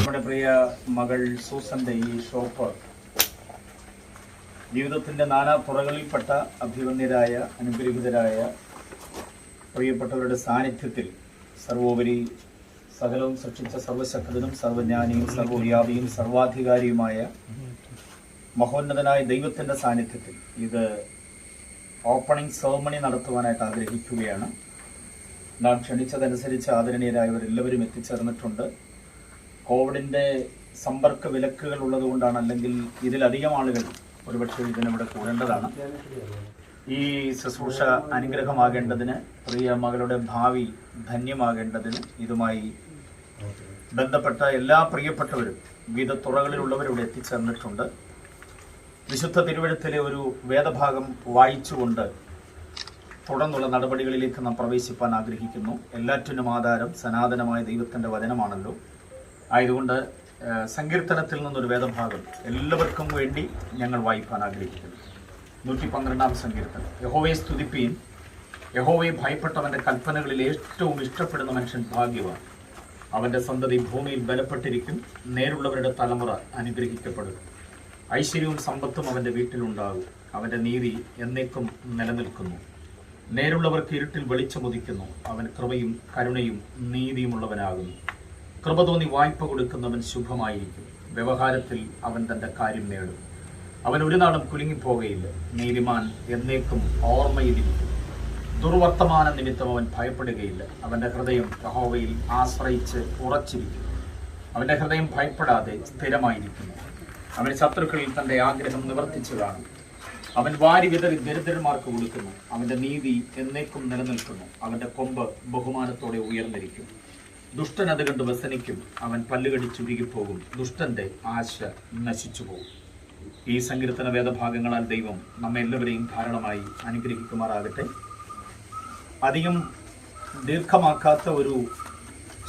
നമ്മുടെ പ്രിയ മകൾ സൂസന്റെ ഈ ഷോപ്പ് ജീവിതത്തിന്റെ നാനാ തുറകളിൽപ്പെട്ട അഭിവന്യരായ അനുഗ്രഹീതരായ പ്രിയപ്പെട്ടവരുടെ സാന്നിധ്യത്തിൽ സർവോപരി സകലവും സൃഷ്ടിച്ച സർവശക്തനും സർവജ്ഞാനിയും സർവവ്യാപിയും സർവാധികാരിയുമായ മഹോന്നതനായ ദൈവത്തിന്റെ സാന്നിധ്യത്തിൽ ഇത് ഓപ്പണിംഗ് സെറമണി നടത്തുവാനായിട്ട് ആഗ്രഹിക്കുകയാണ്. നാം ക്ഷണിച്ചതനുസരിച്ച് ആദരണീയരായവരെല്ലാവരും എത്തിച്ചേർന്നിട്ടുണ്ട്. കോവിഡിന്റെ സമ്പർക്ക വിലക്കുകൾ ഉള്ളതുകൊണ്ടാണ്, അല്ലെങ്കിൽ ഇതിലധികം ആളുകൾ ഒരുപക്ഷെ ഇതിനിവിടെ കൂടേണ്ടതാണ്. ഈ ശുശ്രൂഷ അനുഗ്രഹമാകേണ്ടതിന്, പ്രിയ മകളുടെ ഭാവി ധന്യമാകേണ്ടതിന് ഇതുമായി ബന്ധപ്പെട്ട എല്ലാ പ്രിയപ്പെട്ടവരും വിവിധ തുറകളിലുള്ളവരിവിടെ എത്തിച്ചേർന്നിട്ടുണ്ട്. വിശുദ്ധ തിരുവഴുത്തിലെ ഒരു വേദഭാഗം വായിച്ചുകൊണ്ട് തുടർന്നുള്ള നടപടികളിലേക്ക് നാം പ്രവേശിപ്പാൻ ആഗ്രഹിക്കുന്നു. എല്ലാറ്റിനും ആധാരം സനാതനമായ ദൈവത്തിൻ്റെ വചനമാണല്ലോ. ആയതുകൊണ്ട് സങ്കീർത്തനത്തിൽ നിന്നൊരു വേദഭാഗം എല്ലാവർക്കും വേണ്ടി ഞങ്ങൾ വായിപ്പാൻ ആഗ്രഹിക്കുന്നു. 112-ാം സങ്കീർത്തനം. യഹോവയെ സ്തുതിപ്പീൻ, യഹോവയെ ഭയപ്പെട്ടവൻ്റെ കൽപ്പനകളിൽ ഏറ്റവും ഇഷ്ടപ്പെടുന്ന മനുഷ്യൻ ഭാഗ്യവാൻ. അവൻ്റെ സന്തതി ഭൂമിയിൽ ബലപ്പെട്ടിരിക്കും, നേരുള്ളവരുടെ തലമുറ അനുഗ്രഹിക്കപ്പെടും. ഐശ്വര്യവും സമ്പത്തും അവൻ്റെ വീട്ടിലുണ്ടാകും, അവൻ്റെ നീതി എന്നേക്കും നിലനിൽക്കുന്നു. നേരുള്ളവർക്ക് ഇരുട്ടിൽ വെളിച്ചമുദിക്കുന്നു, അവൻ കൃപയും കരുണയും നീതിയുമുള്ളവനാകുന്നു. കൃപ തോന്നി വായ്പ കൊടുക്കുന്നവൻ ശുഭമായിരിക്കും, വ്യവഹാരത്തിൽ അവൻ തൻ്റെ കാര്യം നേടും. അവൻ ഒരു നാളും കുലുങ്ങിപ്പോകയില്ല, നീതിമാൻ എന്നേക്കും ഓർമ്മയിലിരിക്കും. ദുർവർത്തമാന നിമിത്തം അവൻ ഭയപ്പെടുകയില്ല, അവൻ്റെ ഹൃദയം യഹോവയിൽ ആശ്രയിച്ച് ഉറച്ചിരിക്കും. അവൻ്റെ ഹൃദയം ഭയപ്പെടാതെ സ്ഥിരമായിരിക്കുന്നു. അവൻ ശത്രുക്കളിൽ തൻ്റെ ആഗ്രഹം നിവർത്തിച്ചു കാണും. അവൻ വാരി വിതറി ദരിദ്രന്മാർക്ക് കൊടുക്കുന്നു, അവൻ്റെ നീതി എന്നേക്കും നിലനിൽക്കുന്നു. അവൻ്റെ കൊമ്പ് ബഹുമാനത്തോടെ ഉയർന്നിരിക്കും. ദുഷ്ടൻ അത് കണ്ട് വ്യസനിക്കും, അവൻ പല്ലുകടിച്ചുരുകിപ്പോകും, ദുഷ്ടന്റെ ആശ നശിച്ചു പോകും. ഈ സങ്കീർത്തന വേദഭാഗങ്ങളാൽ ദൈവം നമ്മെ എല്ലാവരെയും ധാരാളമായി അനുഗ്രഹിക്കുമാറാകട്ടെ. അധികം ദീർഘമാക്കാത്ത ഒരു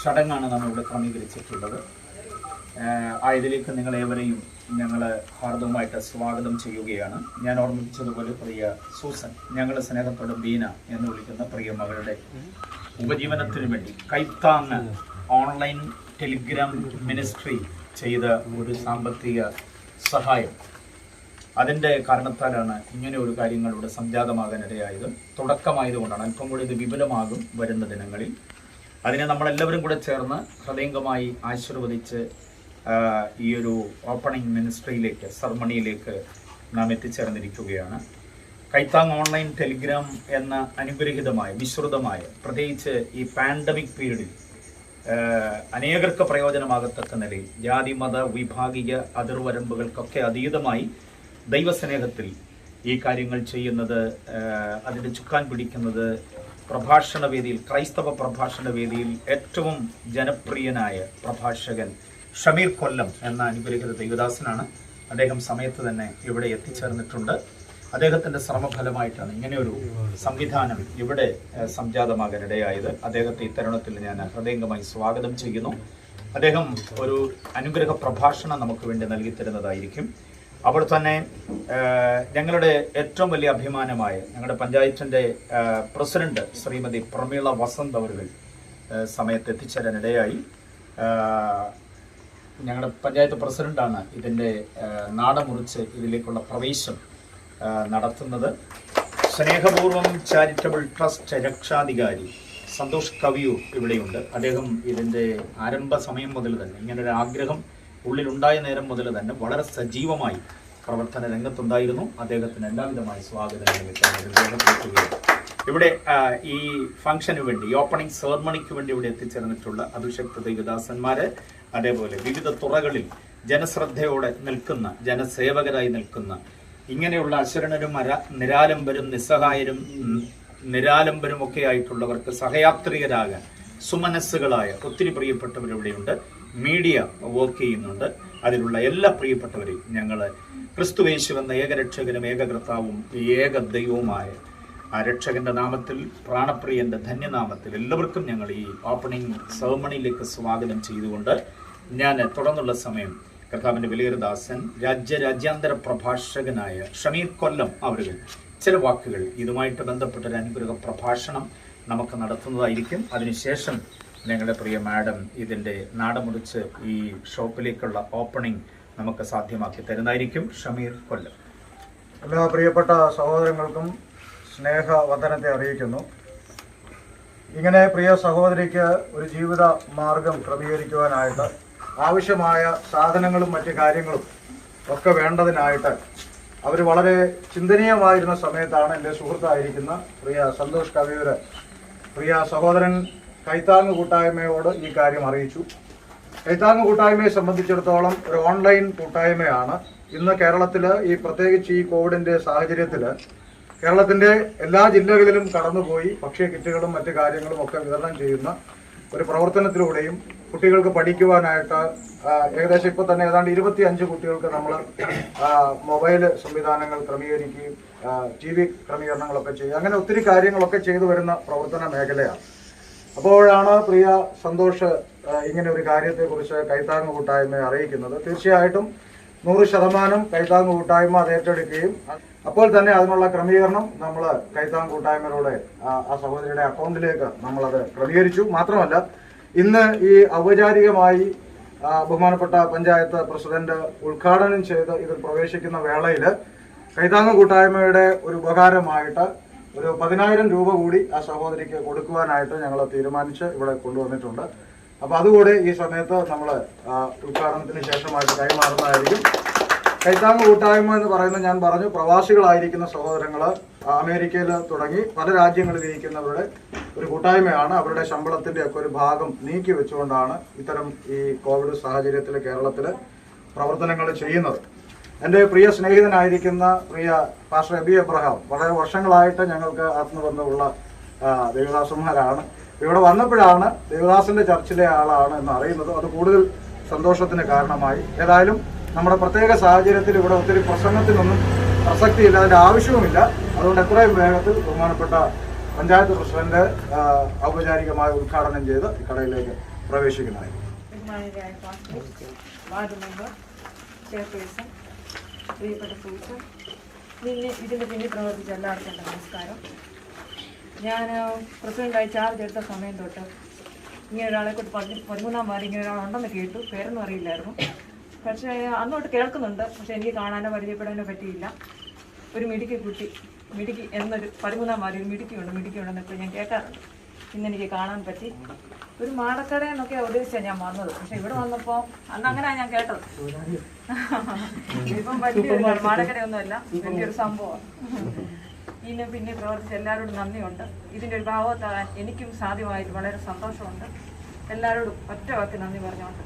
ചടങ്ങാണ് നാം ഇവിടെ ക്രമീകരിച്ചിട്ടുള്ളത്. ആയതിലേക്ക് നിങ്ങളേവരെയും ഞങ്ങൾ ഹാർദവുമായിട്ട് സ്വാഗതം ചെയ്യുകയാണ്. ഞാൻ ഓർമ്മിപ്പിച്ചതുപോലെ പ്രിയ സൂസൻ, ഞങ്ങളുടെ സ്നേഹത്തോടെ ബീന എന്ന് വിളിക്കുന്ന പ്രിയ മകളുടെ ഉപജീവനത്തിനു വേണ്ടി കൈത്താങ് ഓൺലൈൻ ടെലിഗ്രാം മിനിസ്ട്രി ചെയ്ത ഒരു സാമ്പത്തിക സഹായം, അതിൻ്റെ കാരണത്താലാണ് ഇങ്ങനെ ഒരു കാര്യങ്ങൾ ഇവിടെ സംജാതമാകാനിടയായത്. തുടക്കമായതുകൊണ്ടാണ്. അല്പം കൂടി ഇത് വിപുലമാകും വരുന്ന ദിനങ്ങളിൽ. അതിനെ നമ്മളെല്ലാവരും കൂടെ ചേർന്ന് ഹൃദയംഗമായി ആശീർവദിച്ച് ഈ ഒരു ഓപ്പണിംഗ് മിനിസ്ട്രിയിലേക്ക്, സെറമണിയിലേക്ക് നാം എത്തിച്ചേർന്നിരിക്കുകയാണ്. കൈത്താങ് ഓൺലൈൻ ടെലിഗ്രാം എന്ന അനുഗ്രഹീതമായ വിശ്രുതമായ, പ്രത്യേകിച്ച് ഈ പാൻഡമിക് പീരീഡിൽ അനേകർക്ക് പ്രയോജനമാകത്തക്ക നിലയിൽ ജാതി മത വിഭാഗീയ അതിർവരമ്പുകൾക്കൊക്കെ അതീതമായി ദൈവസ്നേഹത്തിൽ ഈ കാര്യങ്ങൾ ചെയ്യുന്നത്, അതിൻ്റെ ചുക്കാൻ പിടിക്കുന്നത് പ്രഭാഷണ വേദിയിൽ, ക്രൈസ്തവ പ്രഭാഷണ വേദിയിൽ ഏറ്റവും ജനപ്രിയനായ പ്രഭാഷകൻ ഷമീർ കൊല്ലം എന്ന അനുഗ്രഹീത ദൈവദാസനാണ്. അദ്ദേഹം സമയത്ത് തന്നെ ഇവിടെ എത്തിച്ചേർന്നിട്ടുണ്ട്. അദ്ദേഹത്തിൻ്റെ ശ്രമഫലമായിട്ടാണ് ഇങ്ങനെയൊരു സംവിധാനം ഇവിടെ സംജാതമാകാനിടയായത്. അദ്ദേഹത്തെ ഇത്തരുണത്തിൽ ഞാൻ ഹൃദയംഗമായി സ്വാഗതം ചെയ്യുന്നു. അദ്ദേഹം ഒരു അനുഗ്രഹ പ്രഭാഷണം നമുക്ക് വേണ്ടി നൽകി തരുന്നതായിരിക്കും. അപ്പോൾ തന്നെ ഞങ്ങളുടെ ഏറ്റവും വലിയ അഭിമാനമായ ഞങ്ങളുടെ പഞ്ചായത്തിൻ്റെ പ്രസിഡന്റ് ശ്രീമതി പ്രമീള വസന്ത് അവர்கள் സമയത്ത് എത്തിച്ചേരാനിടയായി. ഞങ്ങളുടെ പഞ്ചായത്ത് പ്രസിഡന്റാണ് ഇതിൻ്റെ നാടമുറിച്ച് ഇതിലേക്കുള്ള പ്രവേശം നടത്തുന്നത്. സ്നേഹപൂർവം ചാരിറ്റബിൾ ട്രസ്റ്റ് രക്ഷാധികാരി സന്തോഷ് കവിയൂർ ഇവിടെയുണ്ട്. അദ്ദേഹം ഇതിൻ്റെ ആരംഭ സമയം മുതൽ തന്നെ, ഇങ്ങനൊരു ആഗ്രഹം ഉള്ളിലുണ്ടായ നേരം മുതൽ തന്നെ വളരെ സജീവമായി പ്രവർത്തന രംഗത്തുണ്ടായിരുന്നു. അദ്ദേഹത്തിന് എല്ലാവിധമായ സ്വാഗതം ഇവിടെ ഈ ഫംഗ്ഷന് വേണ്ടി, ഈ ഓപ്പണിംഗ് സെറമണിക്ക് വേണ്ടി ഇവിടെ എത്തിച്ചേർന്നിട്ടുള്ള അഭിഷക്ത ദൈവദാസന്മാര്, അതേപോലെ വിവിധ തുറകളിൽ ജനശ്രദ്ധയോടെ നിൽക്കുന്ന, ജനസേവകരായി നിൽക്കുന്ന, ഇങ്ങനെയുള്ള അശരണരും നിരാലംബരും നിസ്സഹായരും നിരാലംബരും ഒക്കെ ആയിട്ടുള്ളവർക്ക് സഹയാത്രികരാകാൻ സുമനസ്സുകളായ ഒത്തിരി പ്രിയപ്പെട്ടവരിവിടെയുണ്ട്. മീഡിയ വർക്ക് ചെയ്യുന്നുണ്ട്. അതിലുള്ള എല്ലാ പ്രിയപ്പെട്ടവരെയും ഞങ്ങൾ ക്രിസ്തുയേശു എന്ന ഏകരക്ഷകനും ഏകകർത്താവും ഏക ദൈവവുമായ ആ രക്ഷകന്റെ നാമത്തിൽ, പ്രാണപ്രിയന്റെ ധന്യനാമത്തിൽ എല്ലാവർക്കും ഞങ്ങൾ ഈ ഓപ്പണിംഗ് സെറമണിയിലേക്ക് സ്വാഗതം ചെയ്തുകൊണ്ട് ഞാൻ തുടർന്നുള്ള സമയം കർത്താവിൻ്റെ വലിയൊരു ദാസൻ രാജ്യാന്തര പ്രഭാഷകനായ ഷമീർ കൊല്ലം അവர்கள் ചില വാക്കുകൾ ഇതുമായിട്ട് ബന്ധപ്പെട്ടൊരു അനുഗ്രഹ പ്രഭാഷണം നമുക്ക് നടത്തുന്നതായിരിക്കും. അതിനുശേഷം ഞങ്ങളുടെ പ്രിയ മാഡം ഇതിൻ്റെ നാടമുറിച്ച് ഈ ഷോപ്പിലേക്കുള്ള ഓപ്പണിംഗ് നമുക്ക് സാധ്യമാക്കി തരുന്നതായിരിക്കും. ഷമീർ കൊല്ലം. എല്ലാ പ്രിയപ്പെട്ട സഹോദരങ്ങൾക്കും സ്നേഹവന്ദനത്തെ അറിയിക്കുന്നു. ഇങ്ങനെ പ്രിയ സഹോദരിക്ക് ഒരു ജീവിത മാർഗം ക്രമീകരിക്കുവാനായിട്ട് ആവശ്യമായ സാധനങ്ങളും മറ്റ് കാര്യങ്ങളും ഒക്കെ വേണ്ടതിനായിട്ട് അവർ വളരെ ചിന്തനീയമായിരുന്ന സമയത്താണ് എൻ്റെ സുഹൃത്തായിരിക്കുന്ന പ്രിയ സന്തോഷ് കവിയൂര് പ്രിയ സഹോദരൻ കൈത്താങ് കൂട്ടായ്മയോട് ഈ കാര്യം അറിയിച്ചു. കൈത്താങ് കൂട്ടായ്മയെ സംബന്ധിച്ചിടത്തോളം ഒരു ഓൺലൈൻ കൂട്ടായ്മയാണ്. ഇന്ന് കേരളത്തിൽ ഈ പ്രത്യേകിച്ച് ഈ കോവിഡിൻ്റെ സാഹചര്യത്തിൽ കേരളത്തിൻ്റെ എല്ലാ ജില്ലകളിലും കടന്നുപോയി ഭക്ഷ്യ കിറ്റുകളും മറ്റു കാര്യങ്ങളും ഒക്കെ വിതരണം ചെയ്യുന്ന ഒരു പ്രവർത്തനത്തിലൂടെയും കുട്ടികൾക്ക് പഠിക്കുവാനായിട്ട് ഏകദേശം ഇപ്പോൾ തന്നെ ഏതാണ്ട് 25 കുട്ടികൾക്ക് നമ്മൾ മൊബൈൽ സംവിധാനങ്ങൾ ക്രമീകരിക്കുകയും TV ക്രമീകരണങ്ങളൊക്കെ ചെയ്യുക, അങ്ങനെ ഒത്തിരി കാര്യങ്ങളൊക്കെ ചെയ്തു വരുന്ന പ്രവർത്തന മേഖലയാണ്. അപ്പോഴാണ് പ്രിയ സന്തോഷ് ഇങ്ങനെ ഒരു കാര്യത്തെക്കുറിച്ച് കൈത്താങ് കൂട്ടായ്മയെ അറിയിക്കുന്നത്. തീർച്ചയായിട്ടും 100% കൈത്താങ് കൂട്ടായ്മ അത് ഏറ്റെടുക്കുകയും അപ്പോൾ തന്നെ അതിനുള്ള ക്രമീകരണം നമ്മൾ കൈത്താങ് കൂട്ടായ്മയുടെ ആ സഹോദരിയുടെ അക്കൗണ്ടിലേക്ക് നമ്മളത് ക്രമീകരിച്ചു. മാത്രമല്ല ഇന്ന് ഈ ഔപചാരികമായി ബഹുമാനപ്പെട്ട പഞ്ചായത്ത് പ്രസിഡന്റ് ഉദ്ഘാടനം ചെയ്ത് ഇതിൽ പ്രവേശിക്കുന്ന വേളയിൽ കൈത്താങ് കൂട്ടായ്മയുടെ ഒരു ഉപകാരമായിട്ട് ഒരു 10,000 രൂപ കൂടി ആ സഹോദരിക്ക് കൊടുക്കുവാനായിട്ട് ഞങ്ങൾ തീരുമാനിച്ച് ഇവിടെ കൊണ്ടുവന്നിട്ടുണ്ട്. അപ്പോൾ അതുകൂടി ഈ സമയത്ത് നമ്മൾ ഉദ്ഘാടനത്തിന് ശേഷമായിട്ട് കൈമാറുന്നതായിരിക്കും. കൈത്താങ് കൂട്ടായ്മ എന്ന് പറയുന്നത് ഞാൻ പറഞ്ഞു, പ്രവാസികളായിരിക്കുന്ന സഹോദരങ്ങൾ അമേരിക്കയിൽ തുടങ്ങി പല രാജ്യങ്ങളിലിരിക്കുന്നവരുടെ ഒരു കൂട്ടായ്മയാണ്. അവരുടെ ശമ്പളത്തിൻ്റെ ഒക്കെ ഒരു ഭാഗം നീക്കി വെച്ചുകൊണ്ടാണ് ഇത്തരം ഈ കോവിഡ് സാഹചര്യത്തിൽ കേരളത്തിൽ പ്രവർത്തനങ്ങൾ ചെയ്യുന്നത്. എൻ്റെ പ്രിയ സ്നേഹിതനായിരിക്കുന്ന പ്രിയ പാസ്റ്റർ എബി എബ്രഹാം വളരെ വർഷങ്ങളായിട്ട് ഞങ്ങൾക്ക് ആത്മബന്ധമുള്ള ദേവദാസന്മാരാണ്. ഇവിടെ വന്നപ്പോഴാണ് ദേവദാസിൻ്റെ ചർച്ചിലെ ആളാണ് എന്ന് അറിയുന്നത്. അത് കൂടുതൽ സന്തോഷത്തിന് കാരണമായി. ഏതായാലും നമ്മുടെ പ്രത്യേക സാഹചര്യത്തിൽ ഇവിടെ ഒത്തിരി പ്രസംഗത്തിനൊന്നും പ്രസക്തിയില്ല, അതിൻ്റെ ആവശ്യവുമില്ല. അതുകൊണ്ട് എത്രയും വേഗത്തിൽ ബഹുമാനപ്പെട്ട പഞ്ചായത്ത് പ്രസിഡന്റ് ഔപചാരികമായി ഉദ്ഘാടനം ചെയ്ത് ഈ കടയിലേക്ക് പ്രവേശിക്കുന്നതായിരിക്കും. പ്രിയപ്പെട്ട സുഹൃത്ത്, ഇതിൻ്റെ പിന്നിൽ പ്രവർത്തിച്ച എല്ലാവർക്കും എൻ്റെ നമസ്കാരം. ഞാൻ പ്രസിഡൻ്റായി ചാർജ് എടുത്ത സമയം തൊട്ട് ഇങ്ങനെ ഒരാളെ കൊണ്ട് 13-ാം വാർഡ് ഇങ്ങനെ ഒരാളുണ്ടെന്ന് കേട്ടു. പേരൊന്നും അറിയില്ലായിരുന്നു. പക്ഷേ അന്നോട്ട് കേൾക്കുന്നുണ്ട്. പക്ഷേ എനിക്ക് കാണാനോ പരിചയപ്പെടാനോ പറ്റിയില്ല. ഒരു മിടുക്കി എന്നൊരു 13-ാം വാർഡിൽ മിടുക്കി ഉണ്ടെന്നൊക്കെ ഞാൻ കേൾക്കാറുണ്ട്. ഇന്നെനിക്ക് കാണാൻ പറ്റി. ഒരു മാടക്കടയെന്നൊക്കെ ഉദ്ദേശിച്ചാണ് ഞാൻ വന്നത്. പക്ഷെ ഇവിടെ വന്നപ്പോൾ അന്ന് അങ്ങനെയാണ് ഞാൻ കേട്ടത്. ഇപ്പം വലിയൊരു മാടക്കടയൊന്നുമല്ല, വലിയൊരു സംഭവമാണ്. പിന്നെ പ്രവർത്തിച്ച എല്ലാവരോടും നന്ദിയുണ്ട്. ഇതിൻ്റെ ഒരു ഭാഗത്താകാൻ എനിക്കും സാധ്യമായിട്ട് വളരെ സന്തോഷമുണ്ട്. എല്ലാവരോടും ഒറ്റ വാക്ക് നന്ദി പറഞ്ഞുകൊണ്ട്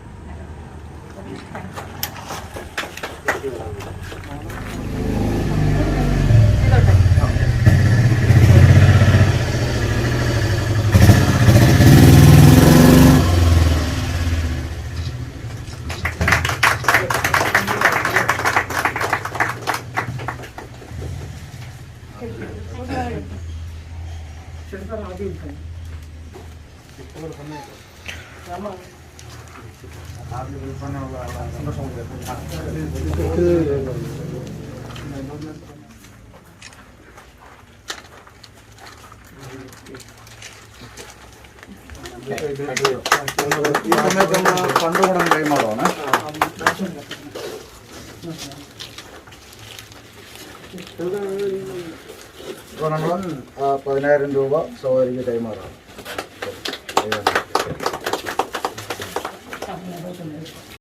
ഈ സമയത്ത് നമ്മൾ ഫണ്ട് കൂടെ കൈമാറുവാണ്. ഇപ്പോൾ നമ്മൾ 10,000 രൂപ സഹോദരിക്ക് കൈമാറാം.